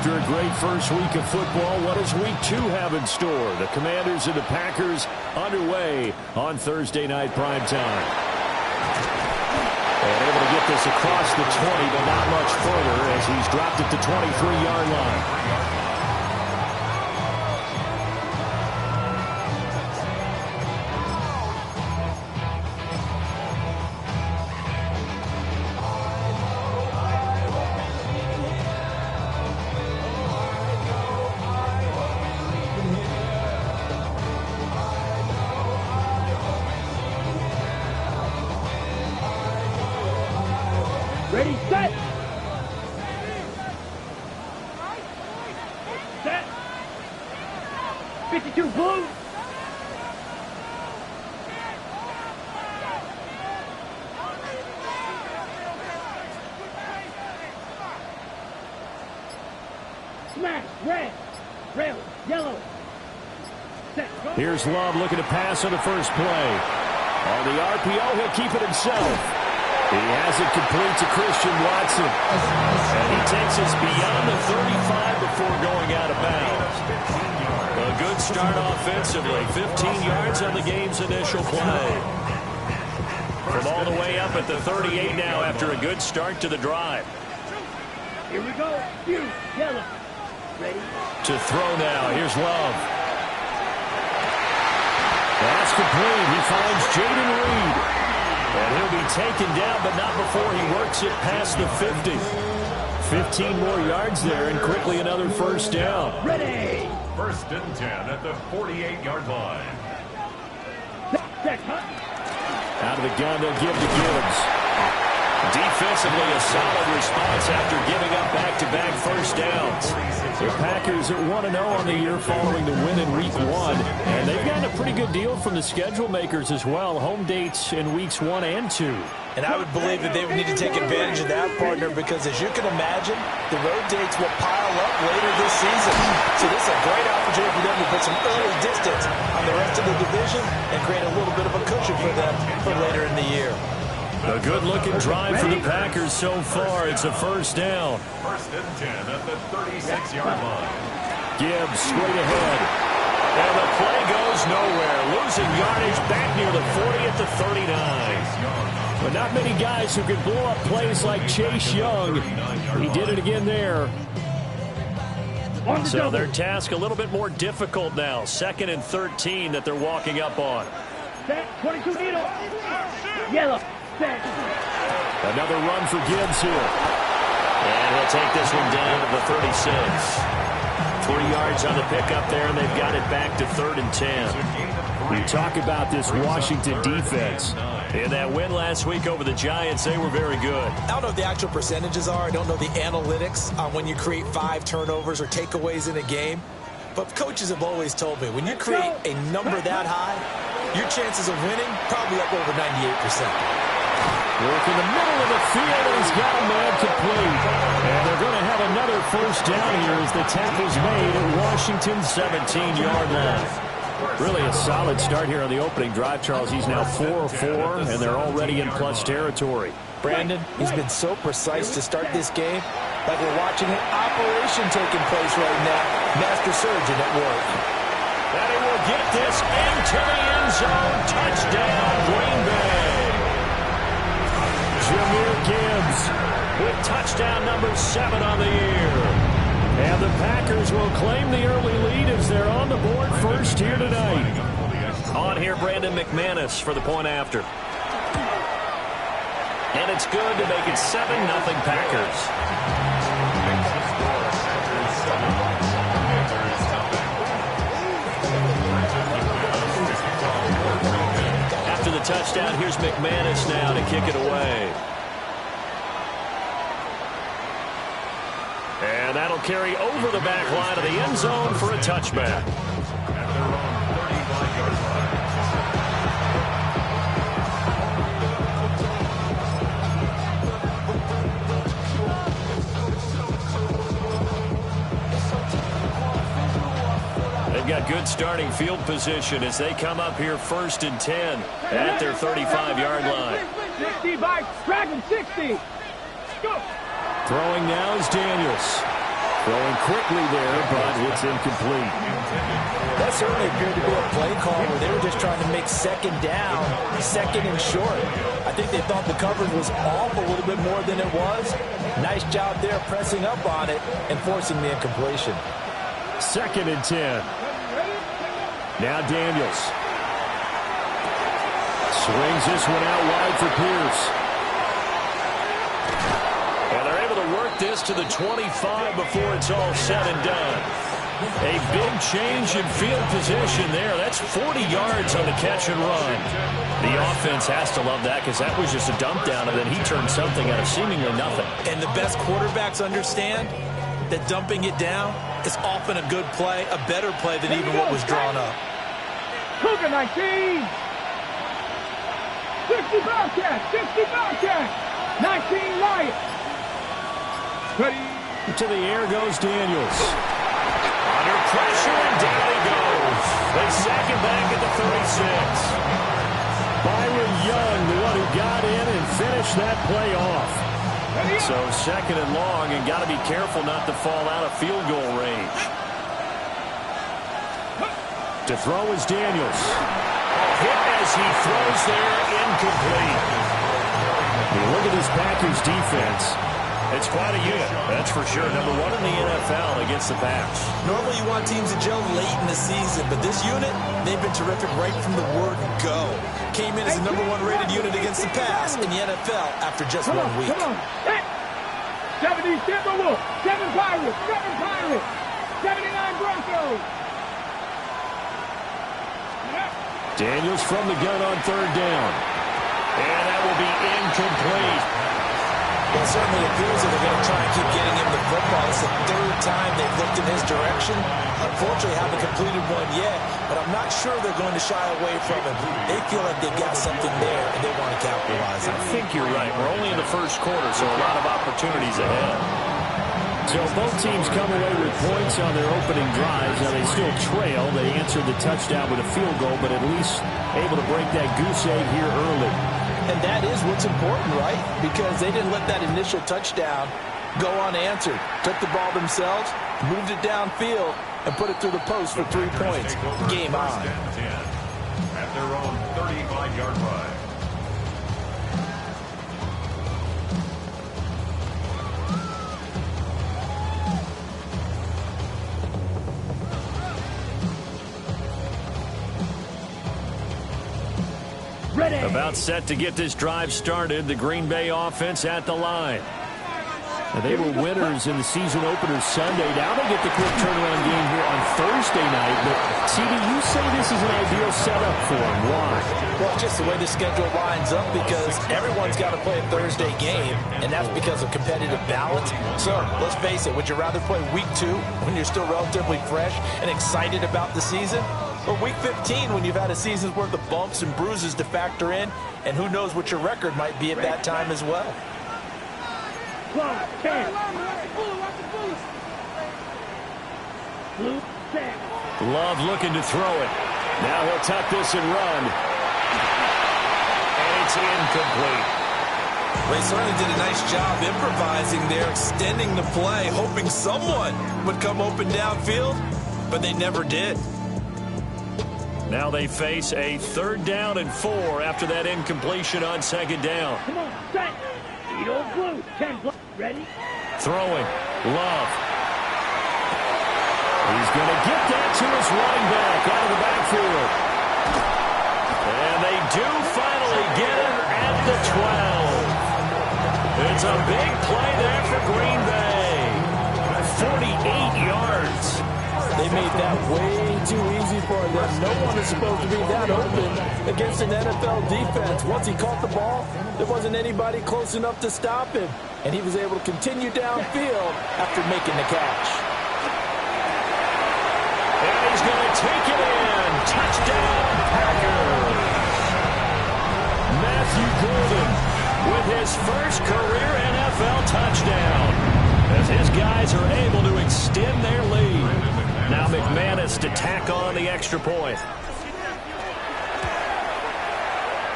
After a great first week of football, what does week 2 have in store? The Commanders and the Packers underway on Thursday night primetime. And able to get this across the 20, but not much further as he's dropped it to 23-yard line. Ready, set! Set! 52 blue! Smash, red, rail, yellow. Set, go. Here's Love looking to pass on the first play. On the RPO, he'll keep it himself. He has it complete to Christian Watson. And he takes us beyond the 35 before going out of bounds. A good start offensively. 15 yards on the game's initial play. From all the way up at the 38 now after a good start to the drive. Here we go. You, yellow. Ready? To throw now. Here's Love. That's complete. He finds Jaden Reed. And he'll be taken down, but not before he works it past the 50. 15 more yards there, and quickly another first down. Ready! First and 10 at the 48-yard line. Out of the gun, they'll give to Gibbs. Defensively, a solid response after giving up back-to-back first downs. The Packers at 1-0 on the year following the win in Week 1. And they've gotten a pretty good deal from the schedule makers as well. Home dates in Weeks 1 and 2. And I would believe that they would need to take advantage of that, partner, because as you can imagine, the road dates will pile up later this season. So this is a great opportunity for them to put some early distance on the rest of the division and create a little bit of a cushion for them for later in the year. A good-looking drive for the Packers so far. It's a first down. First and 10 at the 36-yard line. Gibbs straight ahead. And the play goes nowhere. Losing yardage back near the 40 at the 39. But not many guys who can blow up plays like Chase Young. He did it again there. So their task a little bit more difficult now. 2nd and 13 that they're walking up on. Set, 22 needle. Yellow. Another run for Gibbs here. And he'll take this one down to the 36. 3 yards on the pickup there, and they've got it back to 3rd and 10. We talk about this Washington defense. In that win last week over the Giants, they were very good. I don't know what the actual percentages are. I don't know the analytics on when you create 5 turnovers or takeaways in a game. But coaches have always told me, when you create a number that high, your chances of winning probably up over 98%. Work in the middle of the field, and he's got a man complete. And they're going to have another first down here as the tackle's made at Washington's 17-yard line. Really a solid start here on the opening drive, Charles. He's now 4-4, and they're already in plus territory. Brandon, he's been so precise to start this game, like we're watching an operation taking place right now. Master surgeon at work. And he will get this into the end zone. Touchdown, Green Bay. Jahmyr Gibbs with touchdown number 7 on the year. And the Packers will claim the early lead as they're on the board first here tonight. On here, Brandon McManus for the point after. And it's good to make it 7-0 Packers. After the touchdown, here's McManus now to kick it away. And that'll carry over the back line of the end zone for a touchback. They've got good starting field position as they come up here 1st and 10 at their 35-yard line. 60 by Dragon 60. Go. Throwing now is Daniels. Throwing quickly there, but it's incomplete. That certainly appeared to be a play call where they were just trying to make second down, second and short. I think they thought the coverage was off a little bit more than it was. Nice job there pressing up on it and forcing the incompletion. 2nd and 10. Now Daniels. Swings this one out wide for Pierce. And they're able to work this to the 25 before it's all said and done. A big change in field position there. That's 40 yards on the catch and run. The offense has to love that because that was just a dump down, and then he turned something out of seemingly nothing. And the best quarterbacks understand that dumping it down is often a good play, a better play than even what was drawn up. Cougar 19. 60 Bobcats. 60 Bobcats. 19 Lions. Ready. To the air goes Daniels. Under pressure, and down he goes. They sack him back at the 36. Byron Young, the one who got in and finished that play off. So 2nd and long, and got to be careful not to fall out of field goal range. To throw is Daniels. Hit as he throws there, incomplete. You look at this Packers defense. It's quite a unit, that's for sure. Number 1 in the NFL against the pass. Normally you want teams to gel late in the season, but this unit, they've been terrific right from the word go. Came in as the number 1 rated unit against the pass in the NFL after just 1 week. Come on. 70 Timberwolves. 7 Pirates. 7 Pirates. 79 Broncos. Daniels from the gun on 3rd down. And that will be incomplete. Well, it certainly appears that they're going to try and keep getting him the football. It's the 3rd time they've looked in his direction. Unfortunately, haven't completed one yet, but I'm not sure they're going to shy away from him. They feel like they've got something there, and they want to capitalize on it. I think you're right. We're only in the 1st quarter, so a lot of opportunities ahead. So both teams come away with points on their opening drives. Now they still trail. They answered the touchdown with a field goal, but at least able to break that goose egg here early. And that is what's important, right? Because they didn't let that initial touchdown go unanswered. Took the ball themselves, moved it downfield, and put it through the post for 3 points. Game on. At their own 35-yard line. About set to get this drive started. The Green Bay offense at the line. Now, they were winners in the season opener Sunday. Now they get the quick turnaround game here on Thursday night. But, CD, you say this is an ideal setup for them. Why? Well, just the way the schedule lines up, because everyone's got to play a Thursday game, and that's because of competitive balance. So, let's face it, would you rather play week 2 when you're still relatively fresh and excited about the season? Or week 15 when you've had a season's worth of bumps and bruises to factor in, and who knows what your record might be at that time as well. Love looking to throw it. Now he'll tuck this and run. And it's incomplete. They certainly did a nice job improvising there, extending the play, hoping someone would come open downfield, but they never did. Now they face a 3rd down and 4 after that incompletion on 2nd down. Come on, set. Eat old blue. 10 blue. Ready? Throwing. Love. He's going to get that to his running back out of the backfield. And they do finally get him at the 12. It's a big play there for Green Bay. 48 yards. They made that way too easy for them. No one is supposed to be that open against an NFL defense. Once he caught the ball, there wasn't anybody close enough to stop him. And he was able to continue downfield after making the catch. And he's going to take it in. Touchdown, Packers. Matthew Golden with his first career NFL touchdown, as his guys are able to extend their lead. Now McManus to tack on the extra point.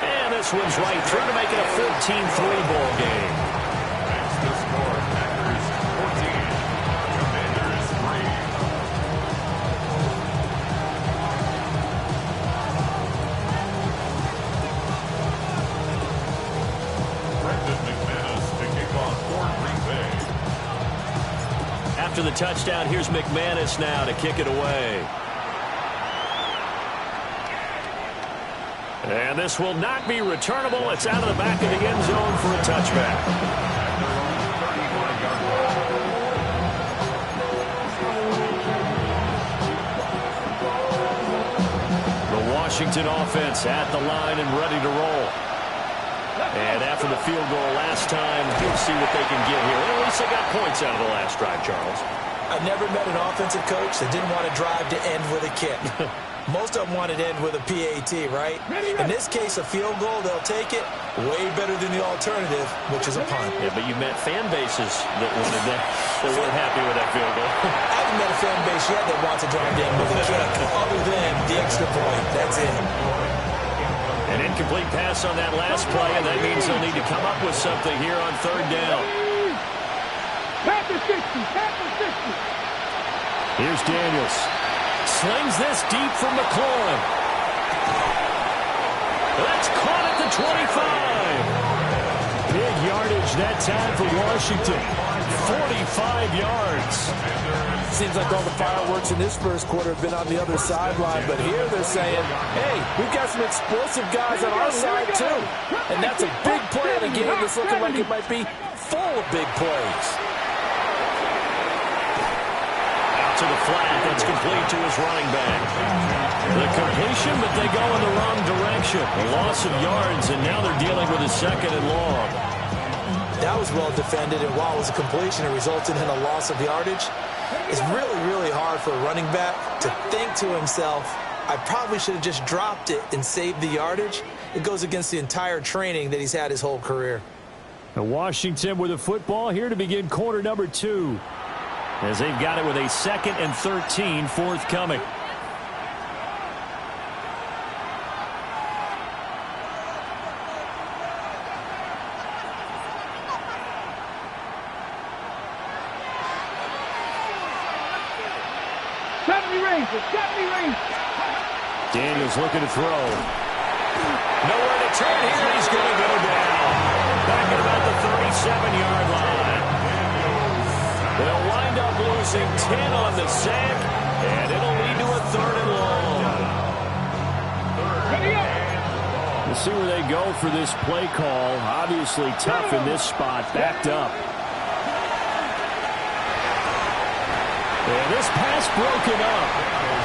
And this one's right through to make it a 14-3 ball game. That's the score. Packers 14. after the touchdown. Here's McManus now to kick it away. And this will not be returnable. It's out of the back of the end zone for a touchback. Washington offense at the line and ready to roll. And after the field goal last time, we'll see what they can get here. Well, at least they got points out of the last drive, Charles. I've never met an offensive coach that didn't want to drive to end with a kick. Most of them wanted to end with a PAT, right? In this case, a field goal, they'll take it. Way better than the alternative, which is a punt. Yeah, but you met fan bases that wanted that, that weren't happy with that field goal. I haven't met a fan base yet that wants to drive to end with a kick, other than the extra point. That's it. An incomplete pass on that last play, and that means they'll need to come up with something here on third down. Pass the 60, pass the 60. Here's Daniels. Slings this deep from McLaurin. That's caught at the 25. Big yardage that time for Washington. 45 yards. Seems like all the fireworks in this first quarter have been on the other sideline, but here they're saying, hey, we've got some explosive guys on our side too. And that's a big play in a game that's looking like it might be full of big plays. To the flat, that's complete to his running back. The completion, but they go in the wrong direction. A loss of yards, and now they're dealing with a second and long. That was well defended, and while it was a completion, it resulted in a loss of yardage. It's really, really hard for a running back to think to himself, I probably should have just dropped it and saved the yardage. It goes against the entire training that he's had his whole career. And Washington with the football here to begin quarter number 2. As they've got it with a 2nd and 13 forthcoming. Daniels looking to throw. Nowhere to turn here. He's going to go down. Back at about the 37-yard line. They'll wind up losing 10 on the sack, and it'll lead to a 3rd and long. We'll see where they go for this play call. Obviously tough in this spot, backed up. And this pass broken up.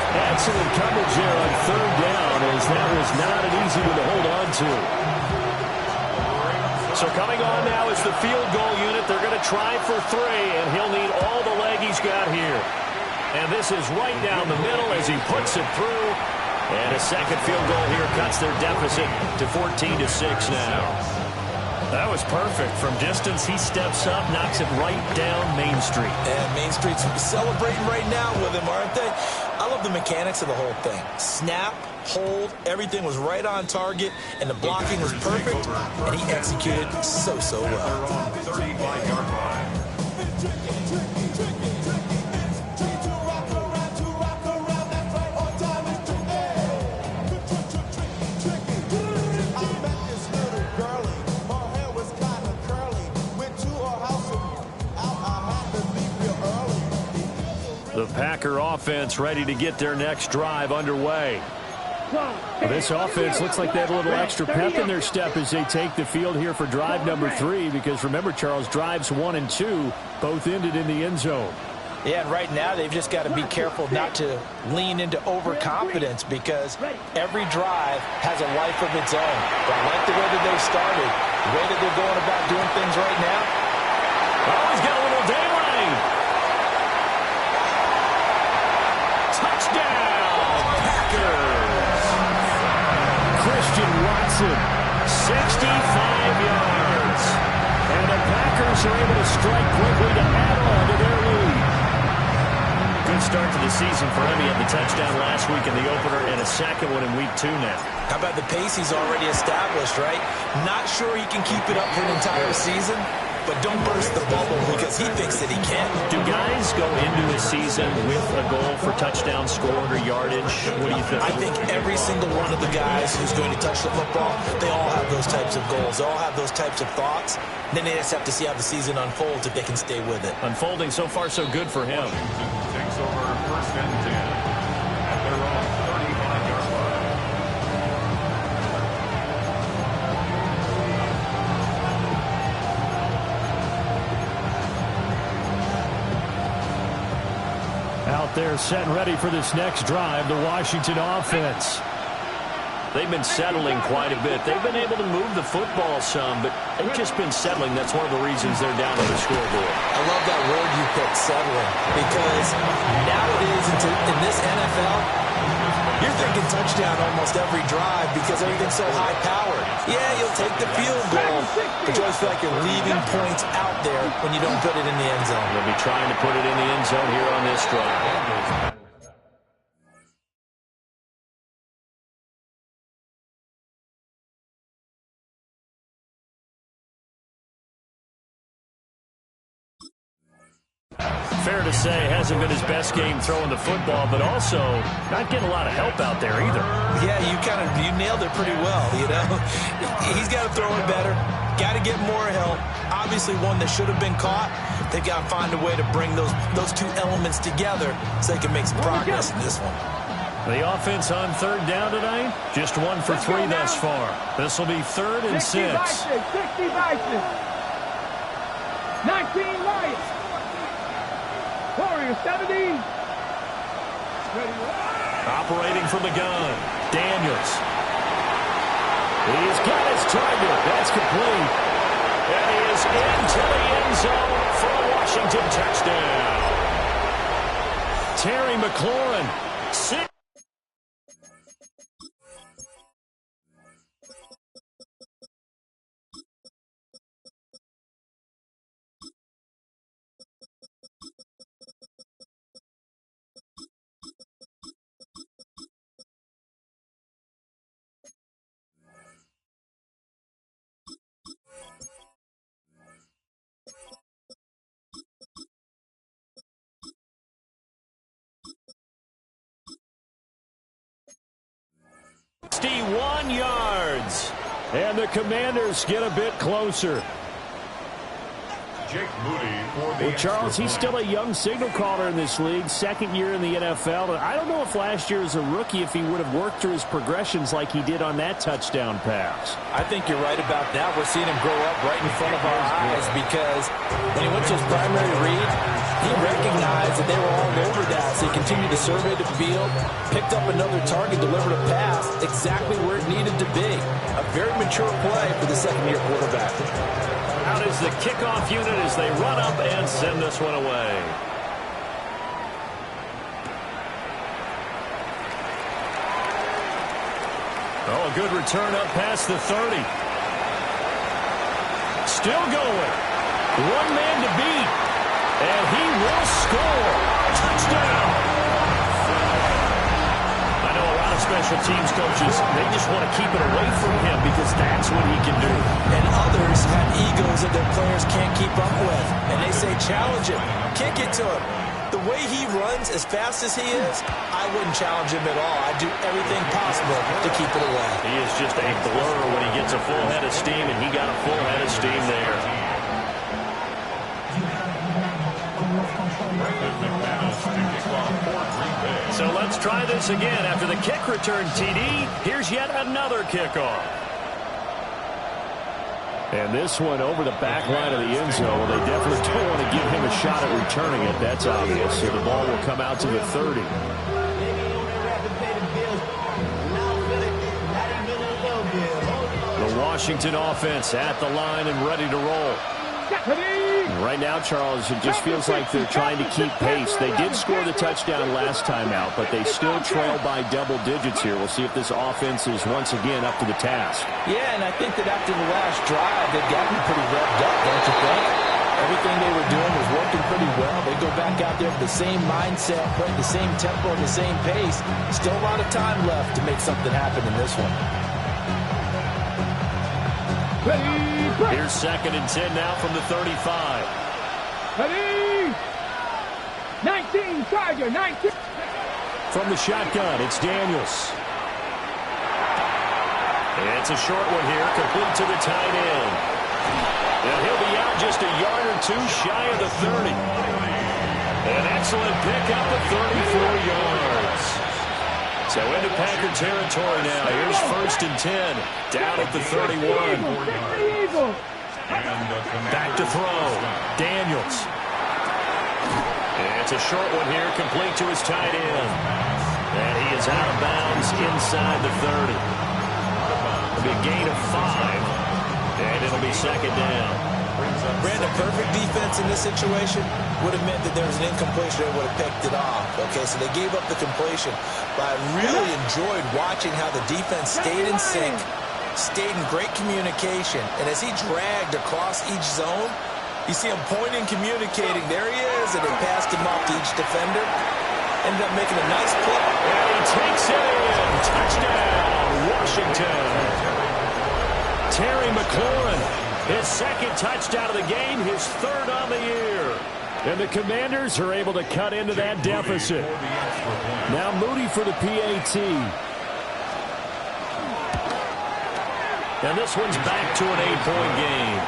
Excellent coverage there on 3rd down, as that was not an easy one to hold on to. So coming on now is the field goal unit. They're going to try for 3, and he'll need all the leg he's got here. And this is right down the middle as he puts it through. And a second field goal here cuts their deficit to 14-6 now. That was perfect. From distance, he steps up, knocks it right down Main Street. And Main Street's celebrating right now with him, aren't they? I love the mechanics of the whole thing. Snap, hold, everything was right on target, and the blocking was perfect, and he executed so well. 35-yard line. The Packer offense ready to get their next drive underway. Well, this offense looks like they have a little extra pep in their step as they take the field here for drive number 3, because remember, Charles, drives 1 and 2 both ended in the end zone. Yeah, and right now they've just got to be careful not to lean into overconfidence, because every drive has a life of its own. But I like the way that they started, the way that they're going about doing things right now. Oh, he's got a little daylight. Touchdown, Packers. Christian Watson, 65 yards. And the Packers are able to strike quickly to add on to their lead. Good start to the season for him. He had the touchdown last week in the opener and a second one in week 2 now. How about the pace he's already established, right? Not sure he can keep it up for an entire season, but don't burst the bubble because he thinks that he can. Do guys go into a season with a goal for touchdown scored or yardage? What do you think? I think every single one of the guys who's going to touch the football, they all have those types of goals. They all have those types of thoughts. Then they just have to see how the season unfolds if they can stay with it. Unfolding so far so good for him. Takes over first and 10 at their own 35-yard line. Out there set and ready for this next drive, the Washington offense. They've been settling quite a bit. They've been able to move the football some, but they've just been settling. That's one of the reasons they're down on the scoreboard. I love that word you picked, settling, because nowadays in this NFL, you're thinking touchdown almost every drive because everything's so high-powered. Yeah, you'll take the field goal, but you always feel like you're leaving points out there when you don't put it in the end zone. They'll be trying to put it in the end zone here on this drive. Fair to say, hasn't been his best game throwing the football, but also not getting a lot of help out there either. Yeah, you nailed it pretty well, you know. He's got to throw it better, got to get more help. Obviously one that should have been caught. They've got to find a way to bring those two elements together so they can make some progress in this one. The offense on third down tonight, just 1 for 3 thus far. This will be 3rd and 6. 60 Vikings. 19 Lions. Warriors 70. Operating from the gun, Daniels. He's got his target. That's complete. And he is into the end zone for a Washington touchdown. Terry McLaurin, 6. .61 yards. And the Commanders get a bit closer. Jake Moody for the Well, Charles, he's still a young signal caller in this league, 2nd year in the NFL. I don't know if last year as a rookie, if he would have worked through his progressions like he did on that touchdown pass. I think you're right about that. We're seeing him grow up right in front of our eyes because when he went to his primary read, he recognized that they were all over that. So he continued to survey the field, picked up another target, delivered a pass exactly where it needed to be. A very mature play for the second-year quarterback. Out is the kickoff unit as they run up and send this one away. Oh, a good return up past the 30. Still going. One man to beat. And he will score. Touchdown. I know a lot of special teams coaches, they just want to keep it away from him because that's what he can do. And others have egos that their players can't keep up with. And they say, challenge him. Kick it to him. The way he runs as fast as he is, I wouldn't challenge him at all. I'd do everything possible to keep it away. He is just a blur when he gets a full head of steam, and he got a full head of steam there. So let's try this again. After the kick return TD, here's yet another kickoff. And this one over the back line of the end zone. Well, they definitely don't want to give him a shot at returning it. That's obvious. So the ball will come out to the 30. The Washington offense at the line and ready to roll. Right now, Charles, it just feels like they're trying to keep pace. They did score the touchdown last time out, but they still trail by double digits here. We'll see if this offense is once again up to the task. Yeah, and I think that after the last drive, they've gotten pretty revved up, don't you think? Everything they were doing was working pretty well. They go back out there with the same mindset, playing the same tempo and the same pace. Still a lot of time left to make something happen in this one. Ready, Here's 2nd and 10 now from the 35. Ready? 19, Charger, 19. From the shotgun, it's Daniels. It's a short one here, complete to the tight end. And he'll be out just a yard or two shy of the 30. An excellent pickup of 34 yards. So into Packer territory now. Here's 1st and 10, down at the 31. Back to throw. Daniels. It's a short one here, complete to his tight end. And he is out of bounds inside the 30. It'll be a gain of 5, and it'll be 2nd down. Brandon, perfect defense in this situation would have meant that there was an incompletion and would have picked it off. Okay, so they gave up the completion. But I really enjoyed watching how the defense stayed in sync, stayed in great communication, and as he dragged across each zone, you see him pointing, communicating. There he is, and they passed him off to each defender. Ended up making a nice play. And he takes it in. Touchdown, Washington. Terry McLaurin, his 2nd touchdown of the game, his 3rd on the year. And the Commanders are able to cut into that deficit. Now Moody for the PAT. And this one's back to an 8-point game.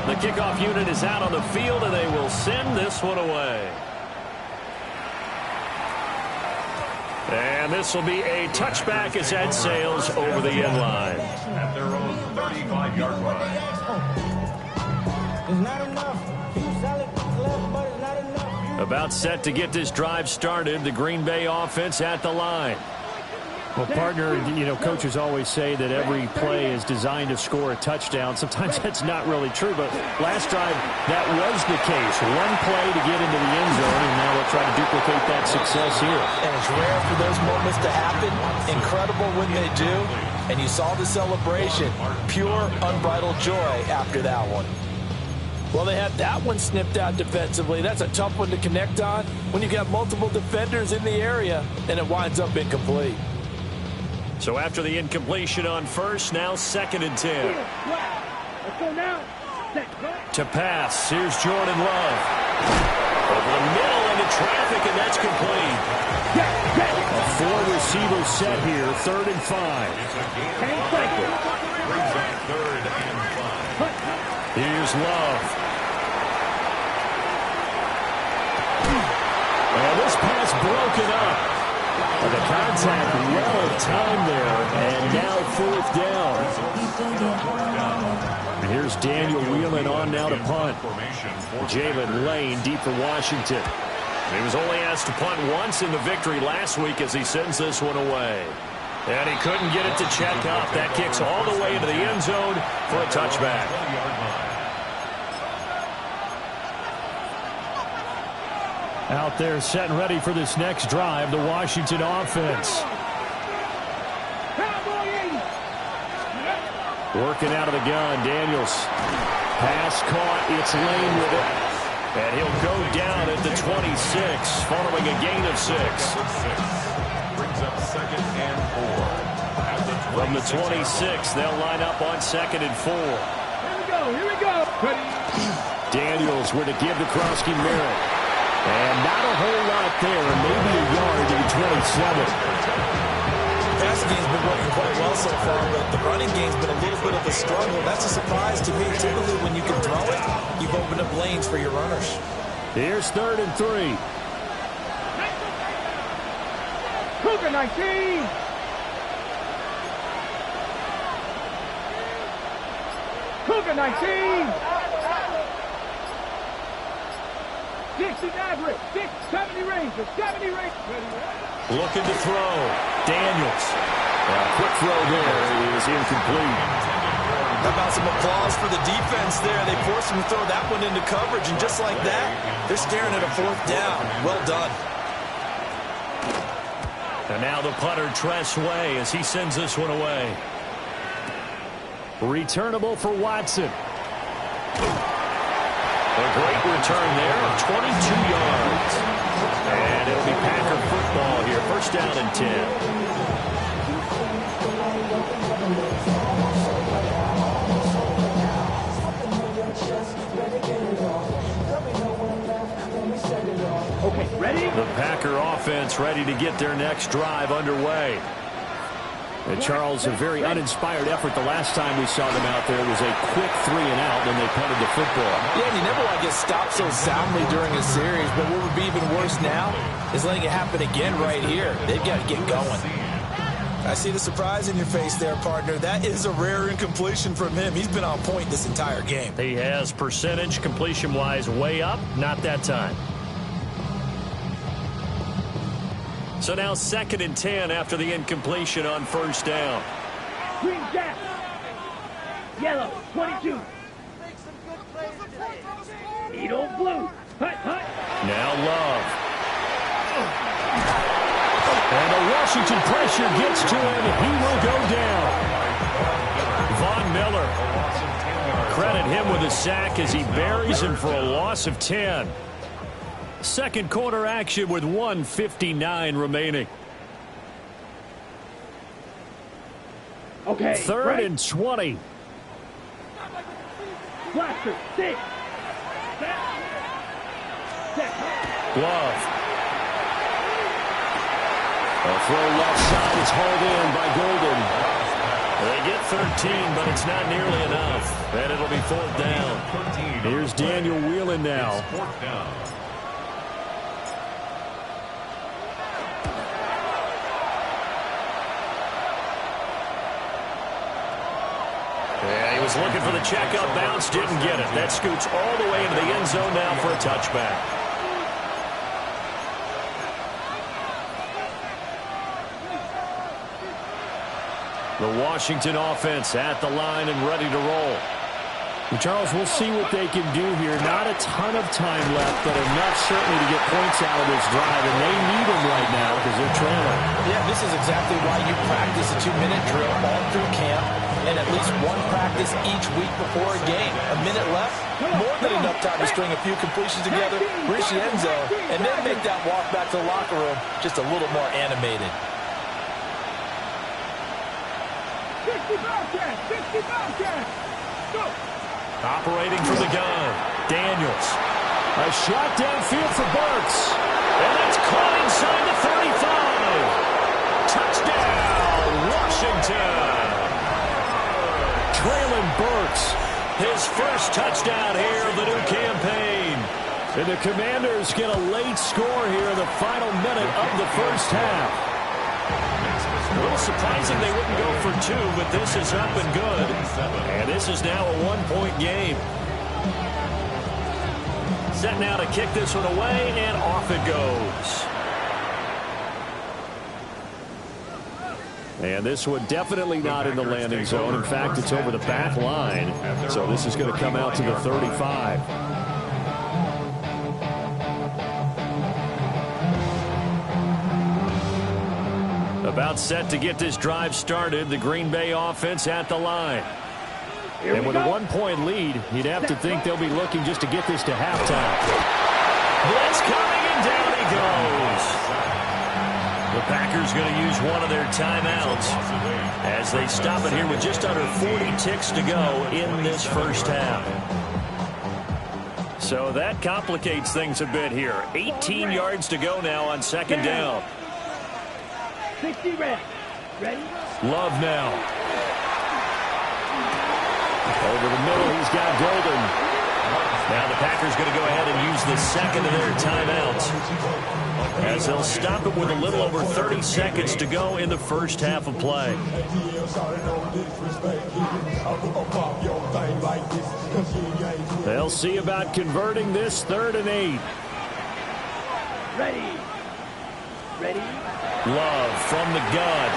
The kickoff unit is out on the field, and they will send this one away. And this will be a touchback as that sails over the end line. At their own 35-yard line. It's not enough. Few solid left, but it's not enough. About set to get this drive started, the Green Bay offense at the line. Well, partner, you know, coaches always say that every play is designed to score a touchdown. Sometimes that's not really true, but last drive, that was the case. One play to get into the end zone, and now they'll try to duplicate that success here. And it's rare for those moments to happen. Incredible when they do. And you saw the celebration. Pure, unbridled joy after that one. Well, they had that one snipped out defensively. That's a tough one to connect on when you got multiple defenders in the area, and it winds up incomplete. So after the incompletion on 1st, now 2nd and 10. Let's go now. To pass, here's Jordan Love. Over the middle into traffic, and that's complete. A 4-receiver set here, 3rd and 5. Brings up 3rd and 5. Here's Love. And this pass broken up. The contact well timed there, and now 4th down. And here's Daniel wheeling on now to punt. Jalen Lane deep for Washington. He was only asked to punt once in the victory last week as he sends this one away. And he couldn't get it to check up. That kicks all the way into the end zone for a touchback. Out there set and ready for this next drive, the Washington offense. Working out of the gun, Daniels. Pass caught, it's Lane with it. And he'll go down at the 26, following a gain of 6. Brings up 2nd and 4. From the 26, they'll line up on 2nd and 4. Here we go. Daniels with a give to Krosky Merritt. And not a whole lot there, maybe a yard to the 27. Passing game's been working quite well so far, but the running game's been a little bit of a struggle. That's a surprise to me. Typically, when you can throw it, you've opened up lanes for your runners. Here's 3rd and 3. Cougar 19. Cougar 19. 60 average, 70 range, 70 range. Looking to throw. Daniels. Quick throw there is incomplete. How about about some applause for the defense there? They forced him to throw that one into coverage, and just like that, they're staring at a 4th down. Well done. And now the punter, Tress Way, as he sends this one away. Returnable for Watson. A great return there of 22 yards. And it'll be Packer football here. 1st down and 10. Okay, ready? The Packer offense ready to get their next drive underway. And Charles, a very uninspired effort the last time we saw them out there was a quick 3-and-out when they punted the football. Yeah, and you never want to get stopped so soundly during a series, but what would be even worse now is letting it happen again right here. They've got to get going. I see the surprise in your face there, partner. That is a rare incompletion from him. He's been on point this entire game. He has percentage completion-wise way up, not that time. So now 2nd and 10 after the incompletion on 1st down. Green jack. Yellow, 22. Needle blue. Hut, hut. Now Love. And the Washington pressure gets to him. He will go down. Von Miller. Credit him with a sack as he buries him for a loss of 10. Second quarter action with 1:59 remaining. Okay. 3rd right. and 20. Blaster, stick. Set. Love. A throw left side is hauled in by Golden. They get 13, but it's not nearly enough. And it'll be 4th down. Here's Daniel Whelan now. 4th down. Yeah, he was looking for the checkup bounce, didn't get it. That scoots all the way into the end zone now for a touchback. The Washington offense at the line and ready to roll. And Charles, we'll see what they can do here. Not a ton of time left, but enough certainly to get points out of this drive, and they need them right now because they're trailing. Yeah, this is exactly why you practice a 2-minute drill all through camp and at least one practice each week before a game. A minute left, more than enough time to string a few completions together, reach the end zone, and then make that walk back to the locker room just a little more animated. 60 Bobcats, 60 Bobcats. Go. Operating from the gun, Daniels. A shot downfield for Burks. And that's caught inside the 35. Touchdown, Washington. Traylon Burks, his first touchdown here of the new campaign. And the Commanders get a late score here in the final minute of the 1st half. A little surprising they wouldn't go for 2, but this is up and good. And this is now a 1-point game. Set now to kick this one away, and off it goes. And this one definitely not in the landing zone. In fact, it's over the back line. So this is going to come out to the 35. About set to get this drive started. The Green Bay offense at the line. And with a 1-point lead, you'd have to think they'll be looking just to get this to halftime. Blitz coming, and down he goes. The Packers going to use one of their timeouts as they stop it here with just under 40 ticks to go in this 1st half. So that complicates things a bit here. 18 yards to go now on 2nd down. 60 red. Ready? Love now. Over the middle, he's got Golden. Now the Packers going to go ahead and use the 2nd of their timeouts, as they'll stop it with a little over 30 seconds to go in the 1st half of play. They'll see about converting this 3rd and 8. Ready. Ready. Love from the gun.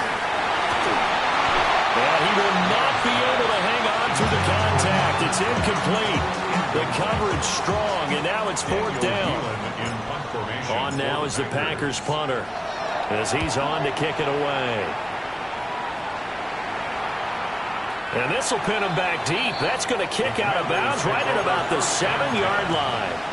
And he will not be able to hang on to the It's incomplete. The coverage strong, and now it's fourth down. On now is the Packers punter, as he's on to kick it away. And this will pin him back deep. That's going to kick out of bounds right at about the 7-yard line.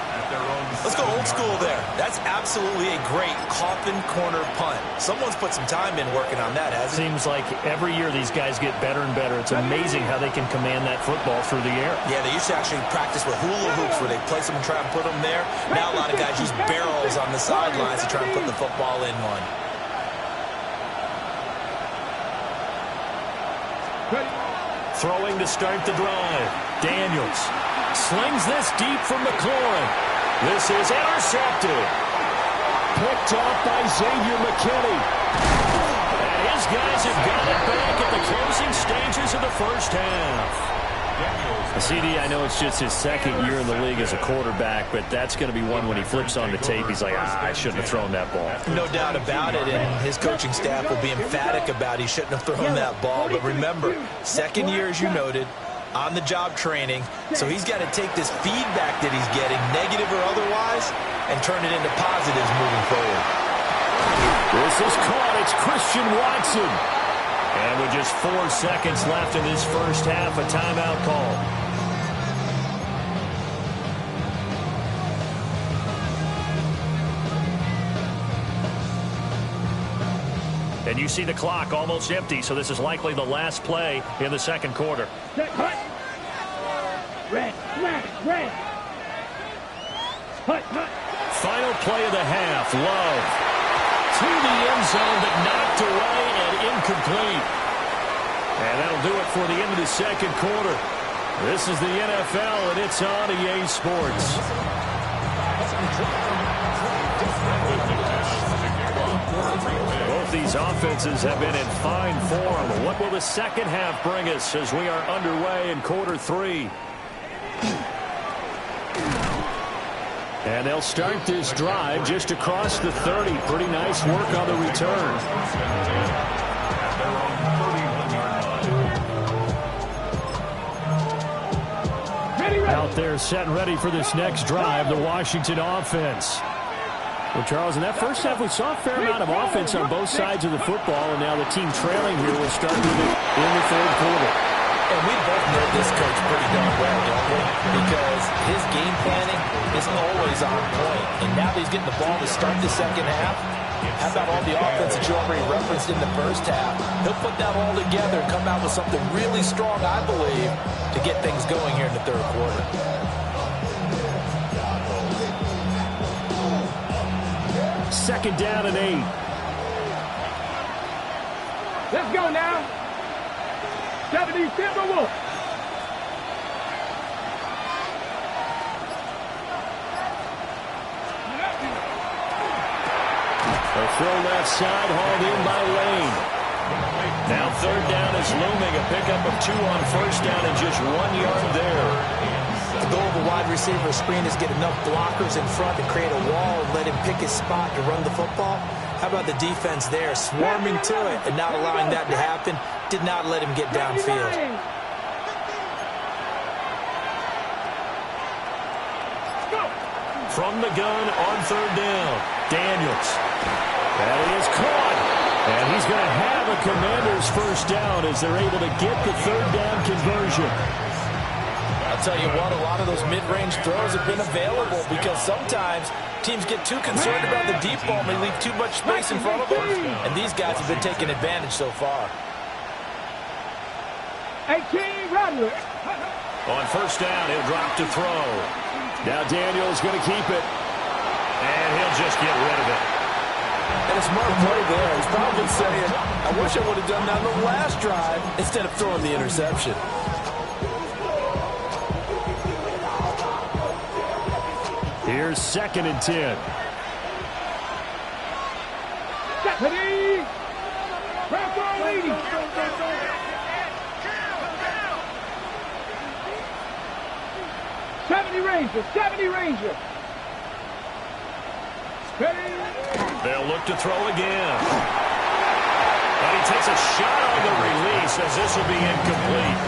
Let's go old school there. That's absolutely a great coffin corner punt. Someone's put some time in working on that, hasn't it? Seems like every year these guys get better and better. It's amazing how they can command that football through the air. Yeah, they used to actually practice with hula hoops where they place them and try and put them there. Now a lot of guys use barrels on the sidelines to try and put the football in one. Throwing to start the drive. Daniels slings this deep from McLaurin. This is intercepted. Picked off by Xavier McKinney. And his guys have got it back at the closing stages of the first half. CD, I know it's just his second year in the league as a quarterback, but that's going to be one when he flips on the tape, he's like, I shouldn't have thrown that ball. No doubt about it, and his coaching staff will be emphatic about he shouldn't have thrown that ball. But remember, second year, as you noted, on-the-job training, so he's got to take this feedback that he's getting, negative or otherwise, and turn it into positives moving forward. This is caught. It's Christian Watson. And with just 4 seconds left in this first half, a timeout call. And you see the clock almost empty, so this is likely the last play in the second quarter. Red, red. Hut. Final play of the half. Love to the end zone, but knocked away and incomplete. And that'll do it for the end of the second quarter. This is the NFL, and it's on EA Sports. Both these offenses have been in fine form. What will the second half bring us as we are underway in quarter 3? And they'll start this drive just across the 30. Pretty nice work on the return. Out there set and ready for this next drive, the Washington offense. Well, Charles, in that first half, we saw a fair amount of offense on both sides of the football, and now the team trailing here will start with it in the third quarter. And we both know this coach pretty darn well, don't we? Because his game planning is always on point. And now that he's getting the ball to start the second half, how about all the offense that you already referenced in the first half? He'll put that all together and come out with something really strong, I believe, to get things going here in the third quarter. Second down and 8. Let's go now. 70 Timberwolves. A throw left side, hauled in by Lane. Now third down is looming. A pickup of 2 on first down and just 1 yard there. The goal of a wide receiver screen is get enough blockers in front to create a wall and let him pick his spot to run the football. How about the defense there, swarming to it and not allowing that to happen? Did not let him get downfield. From the gun on third down, Daniels. And he is caught. And he's going to have a Commander's first down as they're able to get the third down conversion. I'll tell you what, a lot of those mid-range throws have been available because sometimes teams get too concerned about the deep ball and they leave too much space in front of them. And these guys have been taking advantage so far. 18 Roderick. On first down, he'll drop to throw. Now Daniels going to keep it. And he'll just get rid of it. And a smart play there. He's probably saying, I wish I would have done that on the last drive instead of throwing the interception. Here's second and 10. Stephanie. Raptor leading. 70 Ranger. They'll look to throw again. And he takes a shot on the release as this will be incomplete.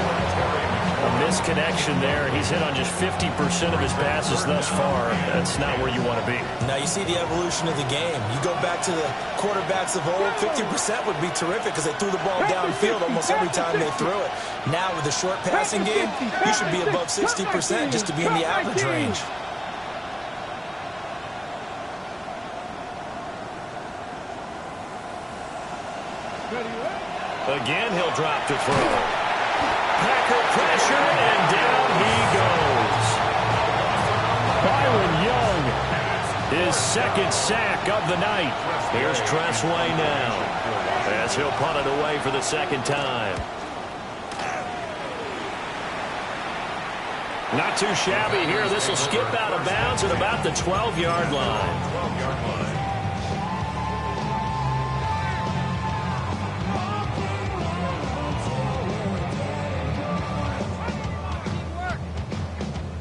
A miss nice connection there. He's hit on just 50% of his passes thus far. That's not where you want to be. Now you see the evolution of the game. You go back to the quarterbacks of old, 50% would be terrific because they threw the ball downfield almost every time they threw it. Now with the short passing game, you should be above 60% just to be in the average range. Again, he'll drop to throw. Packer pressure, and down he goes. Byron Young, his second sack of the night. Here's Tressway now, as he'll punt it away for the second time. Not too shabby here. This will skip out of bounds at about the 12-yard line.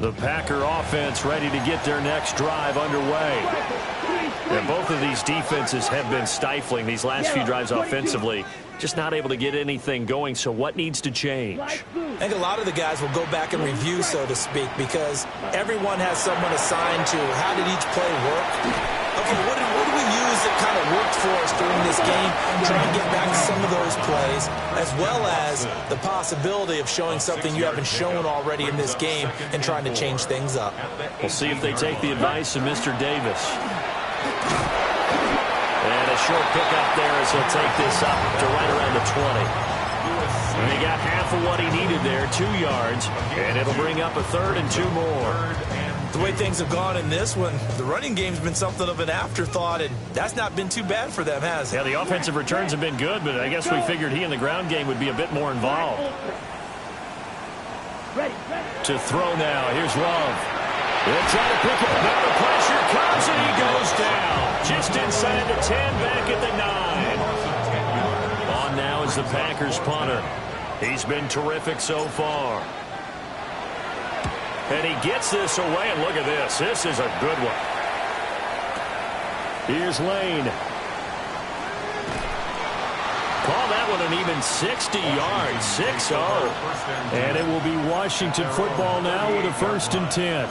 The Packer offense ready to get their next drive underway. And both of these defenses have been stifling these last few drives offensively. Just not able to get anything going, so what needs to change? I think a lot of the guys will go back and review, so to speak, because everyone has someone assigned to how did each play work. Okay, what do we use that kind of worked for us during this game? Try and get back to some of those plays, as well as the possibility of showing something you haven't shown already in this game and trying to change things up. We'll see if they take the advice of Mr. Davis. And a short pickup there as he'll take this up to right around the 20. And he got half of what he needed there, 2 yards, and it'll bring up a 3rd and 2 more. The way things have gone in this one, the running game's been something of an afterthought, and that's not been too bad for them, has it? Yeah, the offensive returns have been good, but I guess we figured he in the ground game would be a bit more involved. To throw now, here's Love. They'll try to pick it up. Now the pressure comes, and he goes down. Just inside the 10, back at the 9. On now is the Packers punter. He's been terrific so far. And he gets this away, and look at this. This is a good one. Here's Lane. Call that one an even 60 yards, 6-0. And it will be Washington football now with a 1st and 10.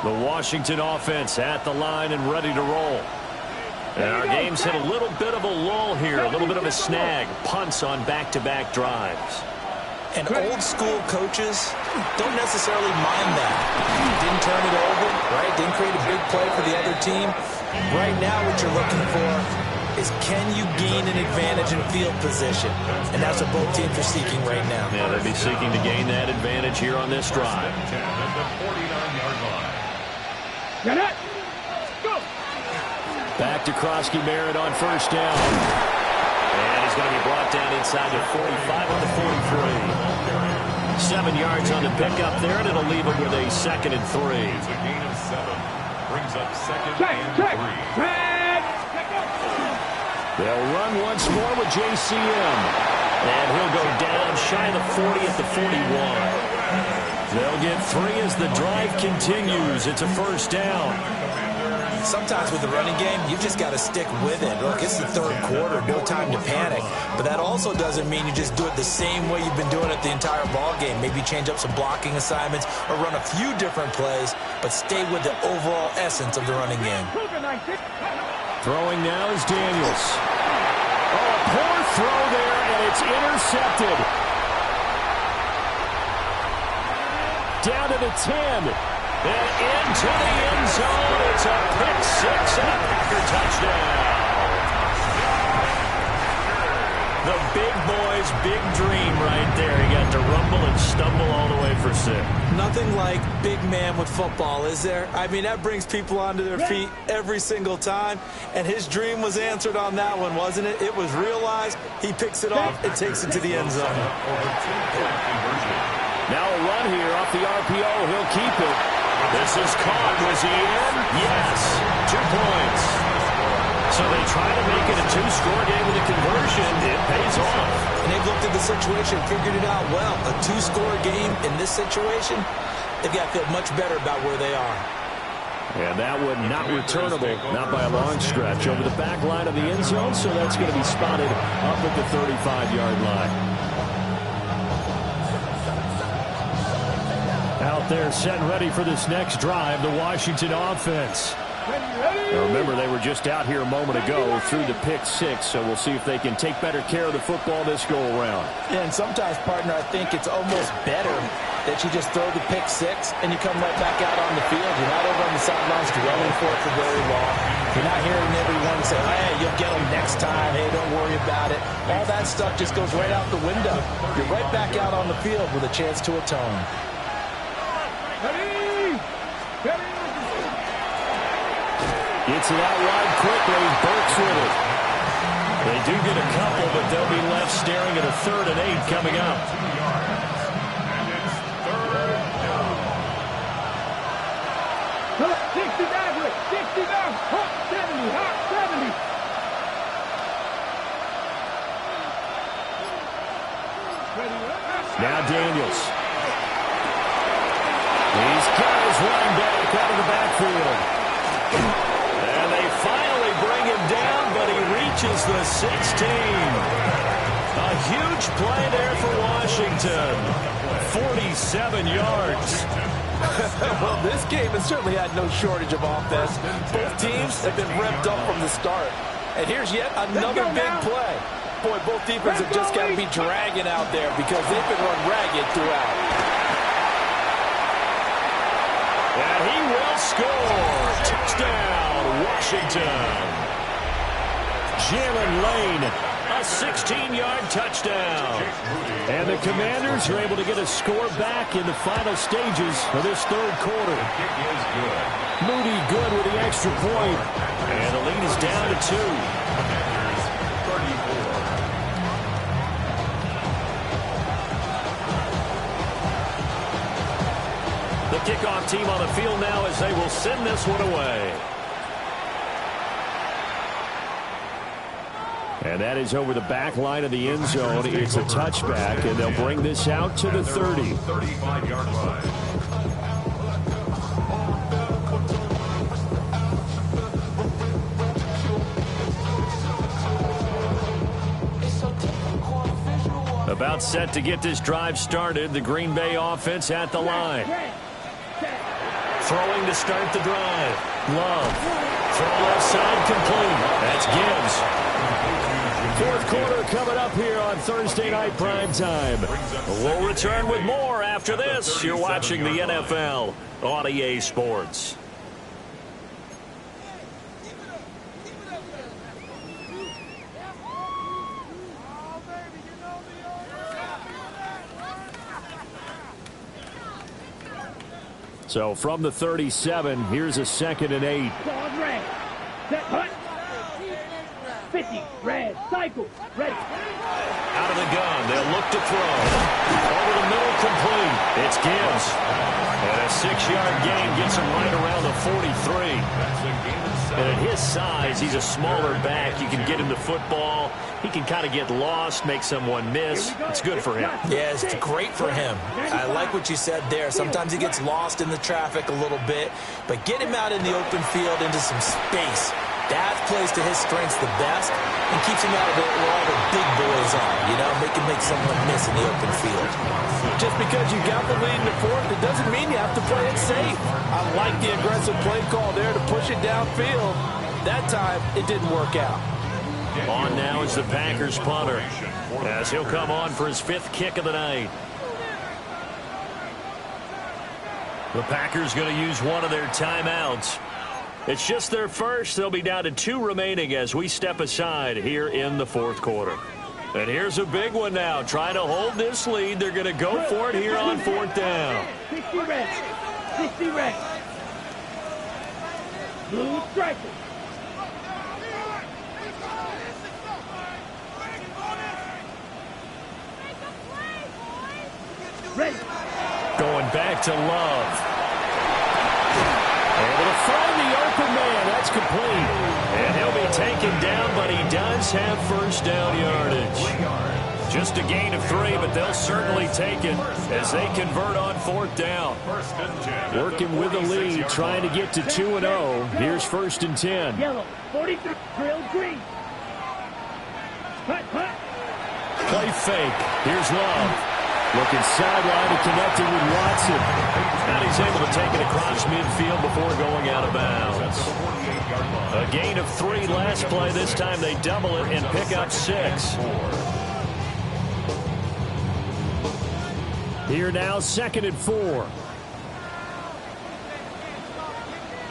The Washington offense at the line and ready to roll. And our game's hit a little bit of a lull here, a little bit of a snag. Punts on back-to-back drives. And old-school coaches don't necessarily mind that. Didn't turn it over, right? Didn't create a big play for the other team. Right now what you're looking for is can you gain an advantage in field position? And that's what both teams are seeking right now. Yeah, they'll be seeking to gain that advantage here on this drive. Get it! Go! Back to Krosky-Barrett on 1st down. And he's going to be brought down inside the 45 at the 43. 7 yards on the pickup there, and it'll leave him with a 2nd and 3. It's a gain of 7. Brings up 2nd and 3. They'll run once more with JCM. And he'll go down shy of the 40 at the 41. They'll get 3 as the drive continues. It's a 1st down. Sometimes with the running game, you've just got to stick with it. Look, it's the 3rd quarter, no time to panic. But that also doesn't mean you just do it the same way you've been doing it the entire ball game. Maybe change up some blocking assignments or run a few different plays, but stay with the overall essence of the running game. Throwing now is Daniels. Oh, poor throw there, and it's intercepted. Down to the 10. And into the end zone. It's a pick-6 and a Packer touchdown. The big boy's big dream right there. He got to rumble and stumble all the way for 6. Nothing like big man with football, is there? I mean, that brings people onto their feet every single time. And his dream was answered on that one, wasn't it? It was realized. He picks it off and takes it to the end zone. Now a run here off the RPO. He'll keep it. This is caught. Was he in? Yes. 2 points. So they try to make it a 2-score game with a conversion. It pays off. And they've looked at the situation, figured it out well. A 2-score game in this situation, they've got to feel much better about where they are. And that one not returnable, not by a long stretch, over the back line of the end zone, so that's going to be spotted up at the 35-yard line. Out there set and ready for this next drive, the Washington offense. Now remember, they were just out here a moment ago through the pick six, so we'll see if they can take better care of the football this go-around. Yeah, and sometimes, partner, I think it's almost better that you just throw the pick six and you come right back out on the field. You're not over on the sidelines dwelling for it for very long. You're not hearing everyone say, hey, you'll get them next time. Hey, don't worry about it. All that stuff just goes right out the window. You're right back out on the field with a chance to atone. Gets it out wide quickly. Burks with it. They do get a couple, but they'll be left staring at a 3rd and 8 coming up. And it's 3rd down. 60 Maverick, 60 down, hot 70, hot 70. Now Daniels. These guys running back out of the backfield. And they finally bring him down, but he reaches the 16. A huge play there for Washington. 47 yards. Well, this game has certainly had no shortage of offense. Both teams have been revved up from the start. And here's yet another big play. Boy, both defenses have just got to be dragging out there because they've been run ragged throughout. And he will score. Touchdown, Washington. Jalen Lane, a 16-yard touchdown. And the Commanders are able to get a score back in the final stages of this 3rd quarter. Kick is good. Moody good with the extra point. And the lead is down to 2. Commanders 34. The kickoff team on the field now as they will send this one away. And that is over the back line of the end zone. It's a touchback, and they'll bring this out to the 30. 35-yard line. About set to get this drive started. The Green Bay offense at the line. Throwing to start the drive. Love. Throw left side complete. That's Gibbs. 4th quarter coming up here on Thursday Night Prime Time. We'll return with more after this. You're watching the NFL on EA Sports. So from the 37, here's a 2nd and 8. Ball red. Set hut. 50. Red. Cycle. Ready. Out of the gun. They'll look to throw. Over the middle, complete. It's Gibbs. And a 6-yard gain gets him right around the 43. And at his size, he's a smaller back. You can get him the football. He can kind of get lost, make someone miss. It's good for him. Yeah, it's great for him. I like what you said there. Sometimes he gets lost in the traffic a little bit, but get him out in the open field into some space. That plays to his strengths the best and keeps him out of it where all the big boys are, you know, make someone miss in the open field. Just because you got the lead in the 4th, it doesn't mean you have to play it safe. I like the aggressive play call there to push it downfield. That time, it didn't work out. On now is the Packers punter, as he'll come on for his 5th kick of the night. The Packers going to use one of their timeouts. It's just their first. They'll be down to 2 remaining as we step aside here in the 4th quarter. And here's a big one now. Trying to hold this lead. They're going to go for it here on 4th down. 60 red. 60 red. Blue striker. Ready. Going back to Love. Able to find the open man. That's complete. And he'll be taken down, but he does have 1st down yardage. Just a gain of 3, but they'll certainly take it as they convert on 4th down. Working with the lead, trying to get to 2-0. Here's 1st and 10. Yellow, 43, grilled green. Hut, hut. Play fake. Here's Love. Looking sideline and connecting with Watson. And he's able to take it across midfield before going out of bounds. A gain of 3 last play. This time they double it and pick up 6. Here now, 2nd and 4.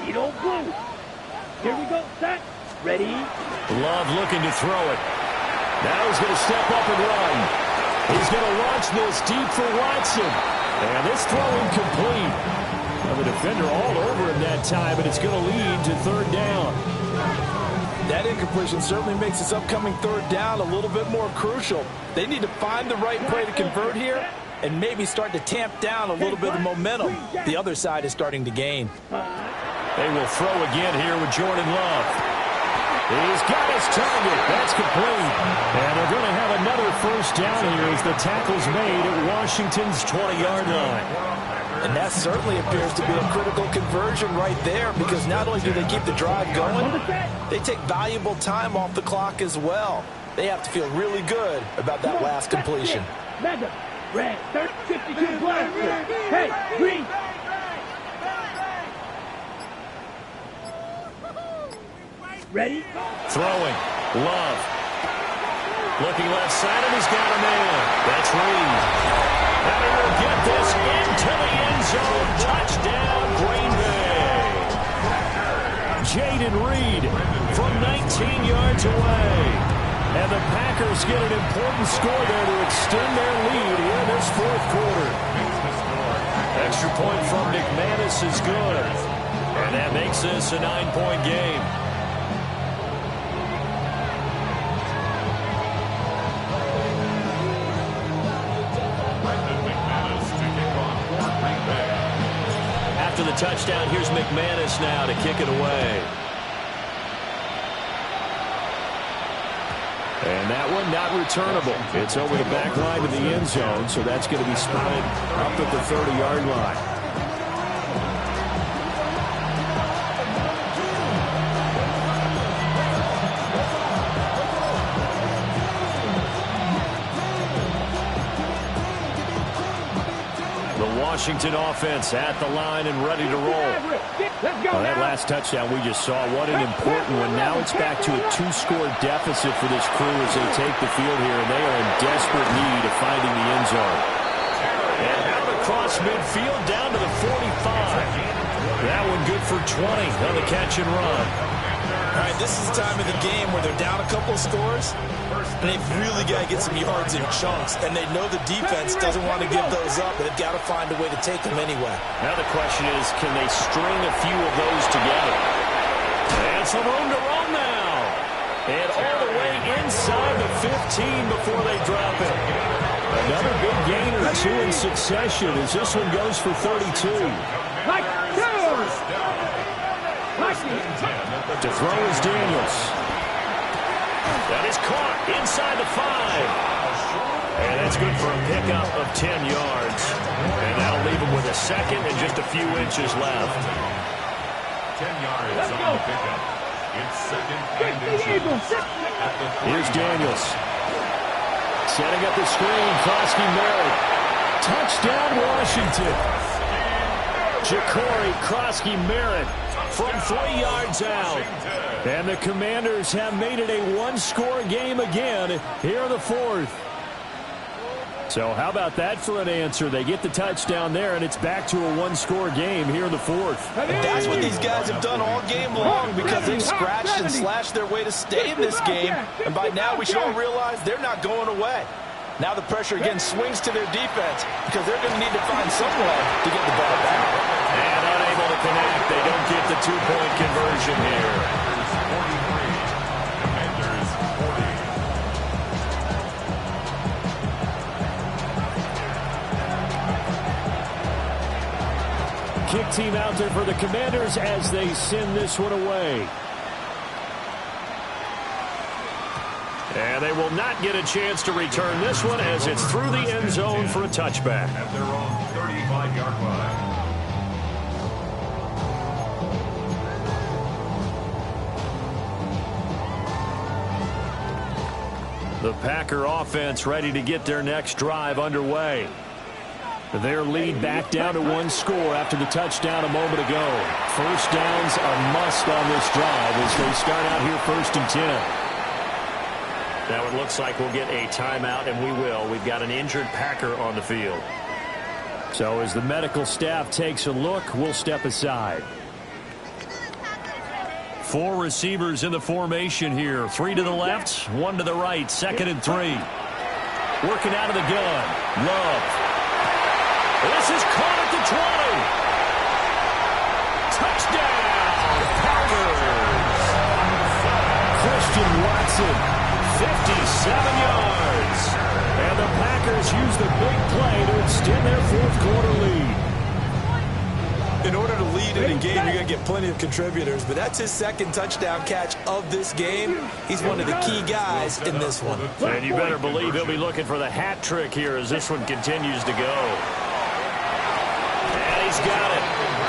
Edo blue. Here we go, set, ready. Love looking to throw it. Now he's going to step up and run. He's going to launch this deep for Watson. And this throw incomplete. Well, the defender all over him that time, and it's going to lead to 3rd down. That incompletion certainly makes this upcoming 3rd down a little bit more crucial. They need to find the right play to convert here and maybe start to tamp down a little bit of the momentum the other side is starting to gain. They will throw again here with Jordan Love. He's got his target. That's complete. And they're going to have another 1st down here as the tackle's made at Washington's 20-yard line. And that certainly appears to be a critical conversion right there, because not only do they keep the drive going, they take valuable time off the clock as well. They have to feel really good about that last completion. Madden, red, 52 black. Hey, green. Ready? Throwing. Love. Looking left side, and he's got a man. That's Reed. And he will get this into the end zone. Touchdown, Green Bay. Jaden Reed from 19 yards away. And the Packers get an important score there to extend their lead here in this 4th quarter. Extra point from McManus is good. And that makes this a 9-point game. After the touchdown, here's McManus now to kick it away. And that one not returnable. It's over the back line to the end zone, so that's going to be spotted up at the 30-yard line. Washington offense at the line and ready to roll. Well, that last touchdown we just saw, what an important one. Now it's back to a 2-score deficit for this crew as they take the field here, and they are in desperate need of finding the end zone. And out across midfield down to the 45. That one good for 20 on the catch and run. All right, this is the time of the game where they're down a couple of scores, and they've really got to get some yards in chunks, and they know the defense doesn't want to give those up, but they've got to find a way to take them anyway. Now the question is, can they string a few of those together? And some room to run now. And all the way inside the 15 before they drop it. Another big gain or 2 in succession as this one goes for 32. To throw is Daniels. That is caught inside the 5. And that's good for a pickup of 10 yards. And that'll leave him with a second and just a few inches left. 10 yards on the pickup. It's 2nd and inches. Here's Daniels. Setting up the screen. Krosky Merritt. Touchdown, Washington. Ja'Cory Krosky Merritt from 3 yards out. And the Commanders have made it a 1-score game again here in the 4th. So how about that for an answer? They get the touchdown there, and it's back to a 1-score game here in the 4th. And that's what these guys have done all game long, because they've scratched and slashed their way to stay in this game. And by now we should all realize they're not going away. Now the pressure again swings to their defense, because they're going to need to find some way to get the ball back. And unable to connect. They don't get the 2-point conversion here. Kick team out there for the Commanders as they send this one away. And they will not get a chance to return this one as it's through the end zone for a touchback. At their own 35-yard line. The Packer offense ready to get their next drive underway. Their lead back down to one score after the touchdown a moment ago. First down's a must on this drive as they start out here 1st and 10. Now it looks like we'll get a timeout, and we will. We've got an injured Packer on the field. So as the medical staff takes a look, we'll step aside. 4 receivers in the formation here. 3 to the left, 1 to the right. 2nd and 3. Working out of the gun. Love. This is caught at the 20. Touchdown, Packers. Christian Watson, 57 yards. And the Packers use the big play to extend their 4th quarter lead. In order to lead in a game, you're going to get plenty of contributors, but that's his 2nd touchdown catch of this game. He's one of the key guys in this one. And you better believe he'll be looking for the hat trick here as this one continues to go. And he's got it.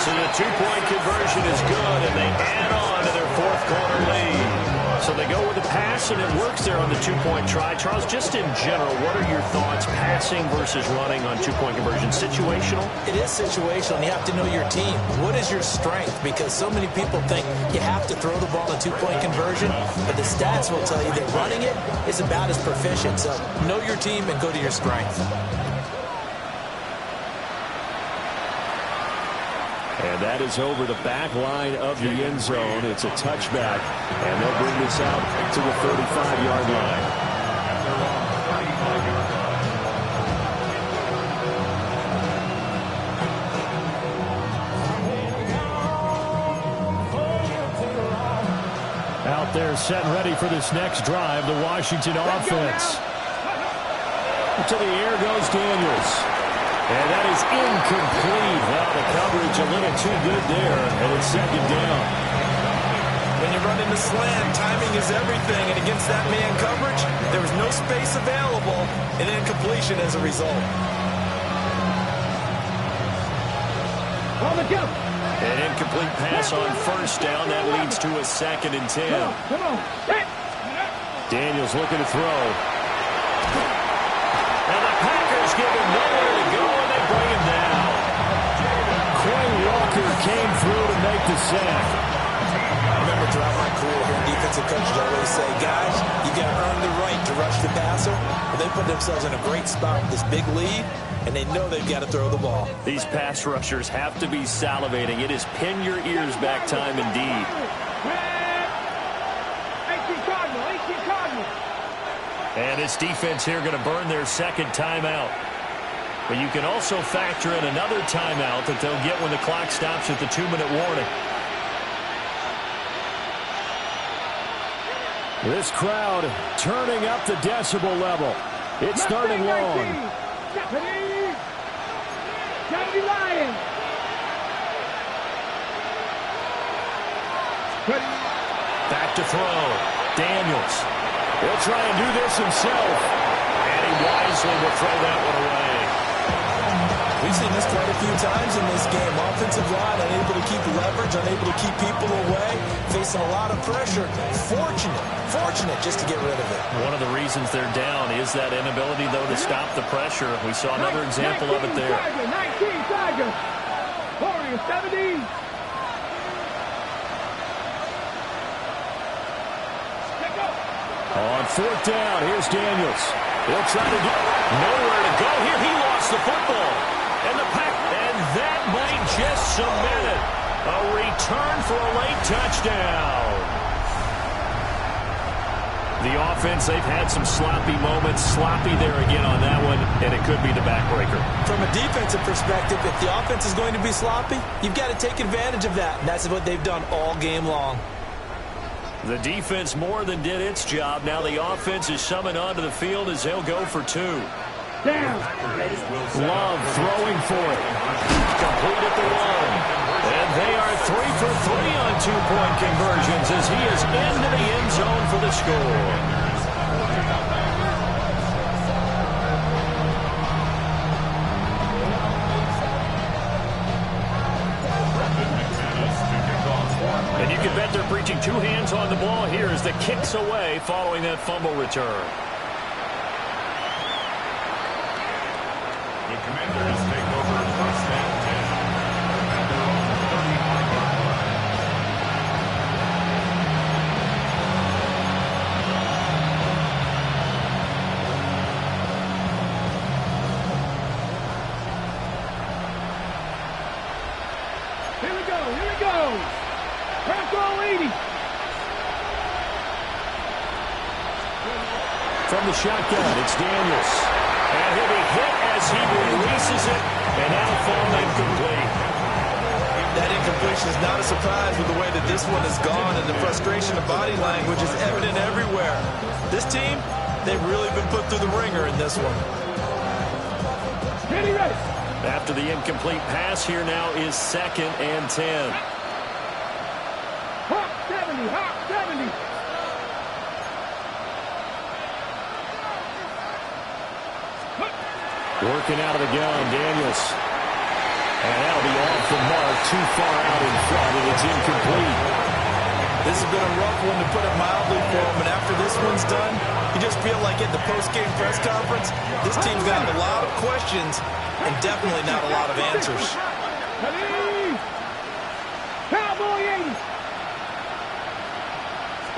So the 2-point conversion is good, and they add on to their 4th quarter lead. So they go with the pass, and it works there on the 2-point try. Charles, just in general, what are your thoughts, passing versus running on 2-point conversion? Situational? It is situational, and you have to know your team. What is your strength? Because so many people think you have to throw the ball in 2-point conversion, but the stats will tell you that running it is about as proficient. So know your team and go to your strength. And that is over the back line of the end zone. It's a touchback, and they'll bring this out to the 35-yard line. Out there set and ready for this next drive, the Washington offense. To the air goes Daniels. And that is incomplete. Well, the coverage a little too good there, and it's 2nd down. When you run into slant, timing is everything, and against that man coverage, there was no space available, and incompletion as a result. An incomplete pass on 1st down. That leads to a 2nd and 10. Come on. Daniels looking to throw. And the Packers give him nowhere to go, and they bring him down. Quinn Walker came through to make the sack. I remember throughout my career hearing defensive coaches always say, guys, you got to earn the right to rush the passer. But they put themselves in a great spot with this big lead, and they know they've got to throw the ball. These pass rushers have to be salivating. It is pin your ears back time indeed. 18 Cardinal. And this defense here going to burn their 2nd timeout. But you can also factor in another timeout that they'll get when the clock stops at the 2-minute warning. This crowd turning up the decibel level. It's third and long. Deputy Lion. Back to throw. Daniels. He'll try and do this himself. And he wisely will throw that one away. We've seen this quite a few times in this game. Offensive line unable to keep leverage, unable to keep people away, facing a lot of pressure. Fortunate just to get rid of it. One of the reasons they're down is that inability, though, to stop the pressure. We saw another example of it there. 19 Tigers. Warriors 17. On 4th down, here's Daniels. He'll try to get nowhere to go here. He lost the football. And that might just cement it. A return for a late touchdown. The offense, they've had some sloppy moments. Sloppy there again on that one, and it could be the backbreaker. From a defensive perspective, if the offense is going to be sloppy, you've got to take advantage of that. And that's what they've done all game long. The defense more than did its job. Now the offense is summoned onto the field as they'll go for 2. Love throwing for it. Complete at the 1. And they are 3 for 3 on 2-point conversions as he is into the end zone for the score. And you can bet they're preaching two hands on the ball here as the kick's away following that fumble return. The Commanders take over first and 10 at their own 39-yard line. Here we go. Here we go. Crack all 80. From the shotgun, it's Daniels. And he'll be hit as he releases it, and that'll fall incomplete. That incompletion is not a surprise with the way that this one has gone, and the frustration of body language is evident everywhere. This team, they've really been put through the ringer in this one. Ready, ready. After the incomplete pass, here now is 2nd and 10. Hawk 70, Hawk 70. Working out of the gun, Daniels. And that'll be off the mark, too far out in front, and it's incomplete. This has been a rough one, to put it mildly, for him, and after this one's done, you just feel like at the post-game press conference, this team's got a lot of questions and definitely not a lot of answers. Ready. Cowboy 80.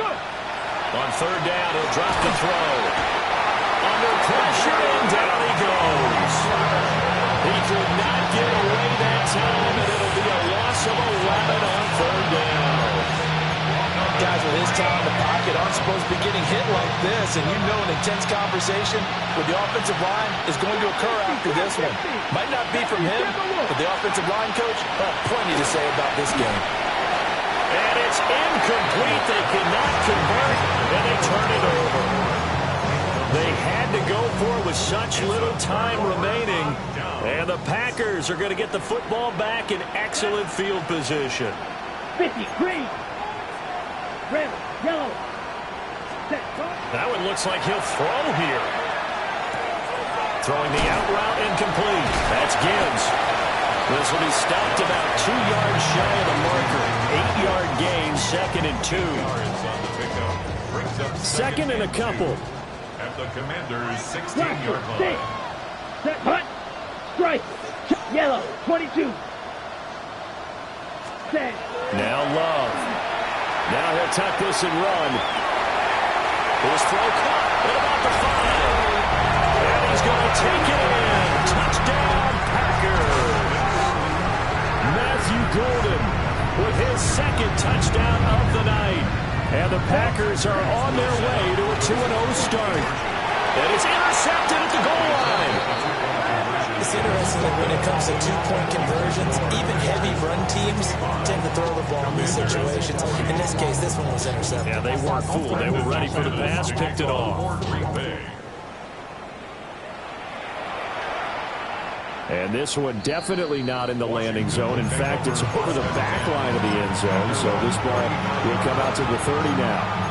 Go. On 3rd down, he'll drop the throw. Under pressure, and down he goes. He could not get away that time, and it'll be a loss of 11 on 3rd down. Guys with his time in the pocket aren't supposed to be getting hit like this, and you know an intense conversation with the offensive line is going to occur after this one. Might not be from him, but the offensive line coach will have plenty to say about this game. And it's incomplete. They cannot convert, and they turn it over. They had to go for it with such little time remaining, and the Packers are going to get the football back in excellent field position. 50, green. Red, yellow. Set. That one looks like he'll throw here. Throwing the out route incomplete. That's Gibbs. This will be stopped about 2 yards shy of the marker. 8-yard gain, 2nd and 2. Second and a couple. At the Commanders' 16-yard line. Set, hut. Strike. Yellow, 22. Set. Now Love. Now he'll tuck this and run. His throw caught at about the 5. And he's going to take it in. Touchdown, Packers. Matthew Golden with his 2nd touchdown of the night. And the Packers are on their way to a 2-0 start. And it's intercepted at the goal line. It's interesting that when it comes to two-point conversions, even heavy run teams tend to throw the ball in these situations. In this case, this one was intercepted. Yeah, they weren't fooled. They were ready for the pass, picked it off. And this one definitely not in the landing zone. In fact, it's over the back line of the end zone. So this ball will come out to the 30 now.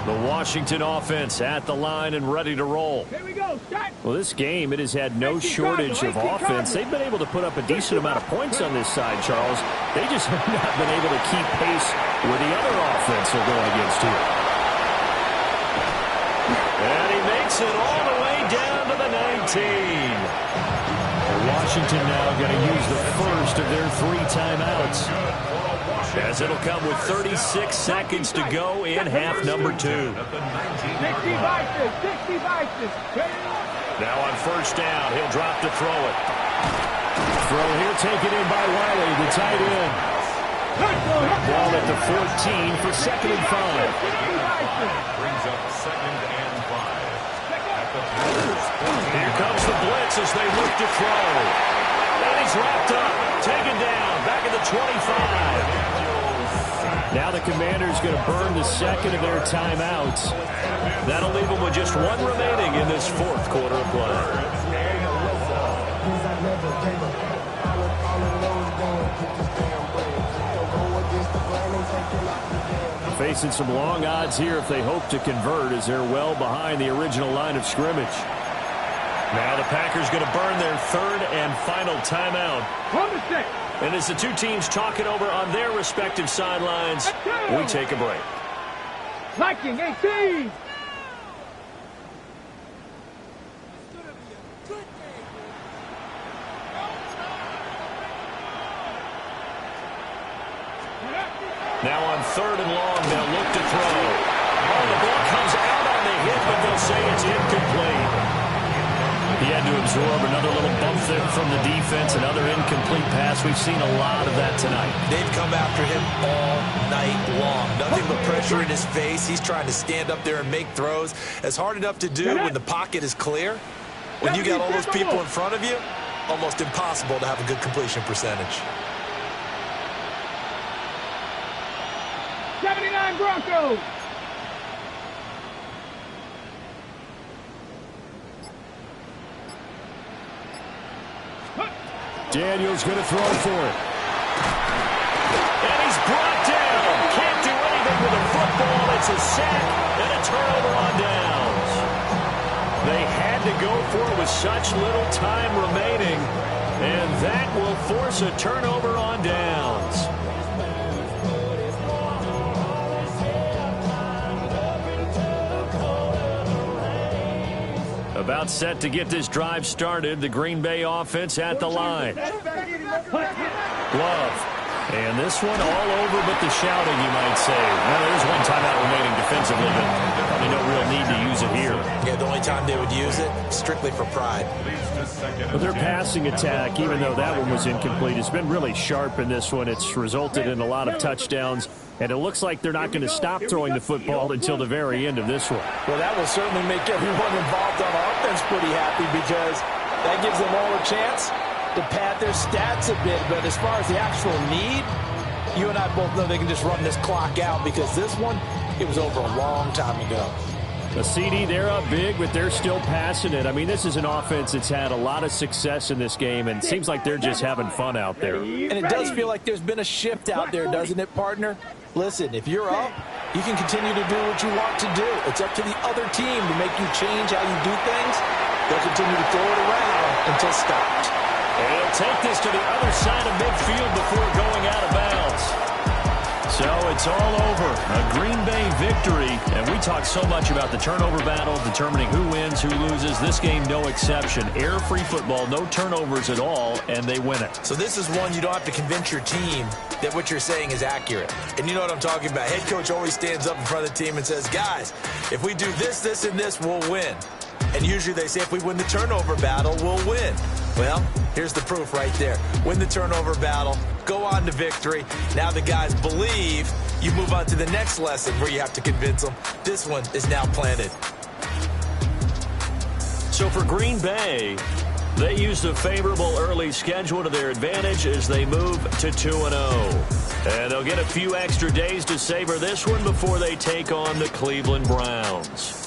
The Washington offense at the line and ready to roll. Here we go. Start. Well, this game, it has had no shortage of offense. They've been able to put up a decent amount of points on this side, Charles. They just have not been able to keep pace with the other offense they're going against here. And he makes it all the way down to the 19. Washington now going to use the first of their 3 timeouts, as it'll come with 36 seconds to go in half number 2. 60 vices, 60 vices. Now on 1st down, he'll drop to throw it. Throw here taken in by Wiley, the tight end. Ball at the 14 for 2nd and 5. Brings up 2nd and 5. At the Here comes the blitz as they look to throw. And he's wrapped up, taken down, back at the 25. Now the Commanders going to burn the 2nd of their timeouts. That'll leave them with just 1 remaining in this 4th quarter of play. facing some long odds here if they hope to convert, as they're well behind the original line of scrimmage. Now the Packers going to burn their third and final timeout. And as the two teams talk it over on their respective sidelines, we take a break. Liking 18. Now on third and long, they'll look to throw. Oh, the ball comes out on the hit, but they'll say it's incomplete. He had to absorb another little bump there from the defense, another incomplete pass. We've seen a lot of that tonight. They've come after him all night long. Nothing but pressure in his face. He's trying to stand up there and make throws. It's hard enough to do when the pocket is clear. When you got all those people in front of you, almost impossible to have a good completion percentage. 79 Broncos. Daniel's going to throw for it. And he's brought down. Can't do anything with the football. It's a sack and a turnover on downs. They had to go for it with such little time remaining, and that will force a turnover on downs. About set to get this drive started. The Green Bay offense at the line. Glove. And this one all over but the shouting, you might say. Well, there's one timeout remaining defensively, but probably no real need to use it here. Yeah, the only time they would use it, strictly for pride. But their passing attack, even though that one was incomplete, has been really sharp in this one. It's resulted in a lot of touchdowns, and it looks like they're not going to stop throwing the football until the very end of this one. Well, that will certainly make everyone involved on offense pretty happy, because that gives them all a chance to pad their stats a bit. But as far as the actual need, you and I both know they can just run this clock out, because this one, it was over a long time ago. A CD, they're up big, but they're still passing it. I mean, this is an offense that's had a lot of success in this game, and it seems like they're just having fun out there. And it does feel like there's been a shift out there, doesn't it, partner? Listen, if you're up, you can continue to do what you want to do. It's up to the other team to make you change how you do things. They'll continue to throw it around until stopped. And he'll take this to the other side of midfield before going out of bounds. So it's all over. A Green Bay victory. And we talk so much about the turnover battle, determining who wins, who loses. This game, no exception. Error-free football, no turnovers at all, and they win it. So this is one you don't have to convince your team that what you're saying is accurate. And you know what I'm talking about. Head coach always stands up in front of the team and says, guys, if we do this, this, and this, we'll win. And usually they say if we win the turnover battle, we'll win. Well, here's the proof right there. Win the turnover battle, go on to victory. Now the guys believe. You move on to the next lesson where you have to convince them. This one is now planted. So for Green Bay, they used a favorable early schedule to their advantage as they move to 2-0. And they'll get a few extra days to savor this one before they take on the Cleveland Browns.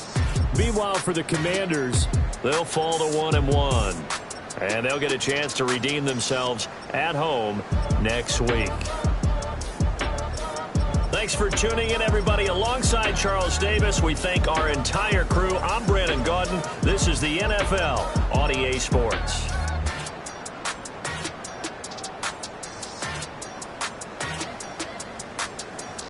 Meanwhile, for the Commanders, they'll fall to 1-1. And they'll get a chance to redeem themselves at home next week. Thanks for tuning in, everybody. Alongside Charles Davis, we thank our entire crew. I'm Brandon Gaudin. This is the NFL on EA Sports.